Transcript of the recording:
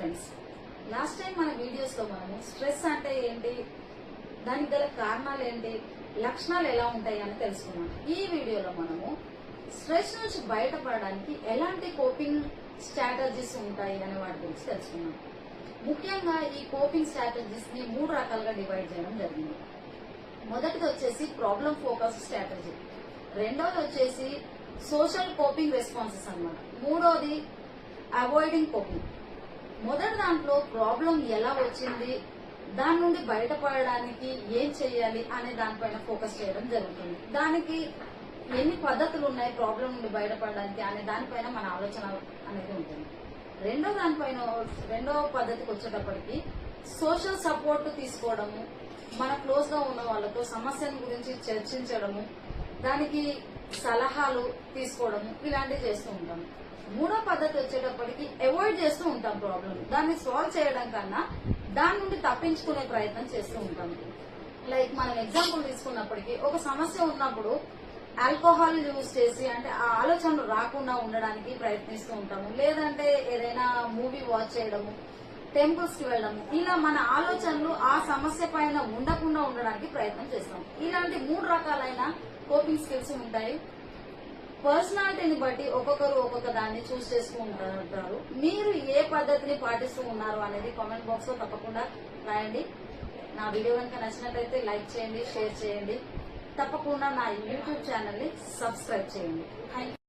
Friends, last time మన videos లో మనము స్ట్రెస్ అంటే ఏంటి, దానికి గల కారణాలు ఏంటి, లక్షణాలు ఎలా ఉంటాయి అని తెలుసుకున్నాం. ఈ వీడియోలో మనము స్ట్రెస్ నుంచి బయటపడడానికి ఎలాంటి కోపింగ్ స్ట్రాటజీస్ ఉంటాయి అనే వాటి గురించి తెలుసుకున్నాం. ముఖ్యంగా ఈ కోపింగ్ స్ట్రాటజీస్ ని 3 రకాలుగా డివైడ్ చేయడం జరిగింది. మొదటిది వచ్చేసి ప్రాబ్లం ఫోకస్ స్ట్రాటజీ, రెండోది వచ్చేసి సోషల్ కోపింగ్ రెస్పాన్సెస్ అన్నమాట, మూడోది అవాయిడింగ్ కోపింగ్. మొదటి దాంట్లో ప్రాబ్లం ఎలా వచ్చింది, దాని నుండి బయటపడడానికి ఏం చేయాలి అనే దానిపైన ఫోకస్ చేయడం జరుగుతుంది. దానికి ఎన్ని పద్ధతులు ఉన్నాయి ప్రాబ్లం నుండి బయటపడడానికి అనే దానిపైన మన ఆలోచన అనేది ఉంటుంది. రెండో పద్ధతికి వచ్చేటప్పటికి సోషల్ సపోర్ట్ తీసుకోవడము, మన క్లోజ్ గా ఉన్న వాళ్ళతో సమస్యల గురించి చర్చించడము, దానికి సలహాలు తీసుకోవడము, ఇలాంటివి చేస్తూ ఉంటాము. మూడో పద్ధతి వచ్చేటప్పటికి అవాయిడ్ చేస్తూ ఉంటాం ప్రాబ్లం, దాన్ని సాల్వ్ చేయడం కన్నా దాని నుండి తప్పించుకునే ప్రయత్నం చేస్తూ ఉంటాం. లైక్ మనం ఎగ్జాంపుల్ తీసుకున్నప్పటికీ ఒక సమస్య ఉన్నప్పుడు ఆల్కహాల్ యూజ్ చేసి అంటే ఆ ఆలోచనలు రాకుండా ఉండడానికి ప్రయత్నిస్తూ ఉంటాము, లేదంటే ఏదైనా మూవీ వాచ్ చేయడము, టెంపుల్స్ కి వెళ్ళడము, ఇలా మన ఆలోచనలు ఆ సమస్య పైన ఉండకుండా ఉండడానికి ప్రయత్నం చేస్తాం. ఇలాంటి 3 రకాలైన కోపింగ్ స్కిల్స్ ఉంటాయి. పర్సనాలిటీని బట్టి ఒక్కొక్కరు ఒక్కొక్క దాన్ని చూస్ చేసుకుంటారు. మీరు ఏ పద్ధతిని పాటిస్తూ ఉన్నారు అనేది కామెంట్ బాక్స్ లో తప్పకుండా రాయండి. నా వీడియో కనుక నచ్చినట్లయితే లైక్ చేయండి, షేర్ చేయండి. తప్పకుండా నా యూట్యూబ్ ఛానల్ ని సబ్స్క్రైబ్ చేయండి. Thank you.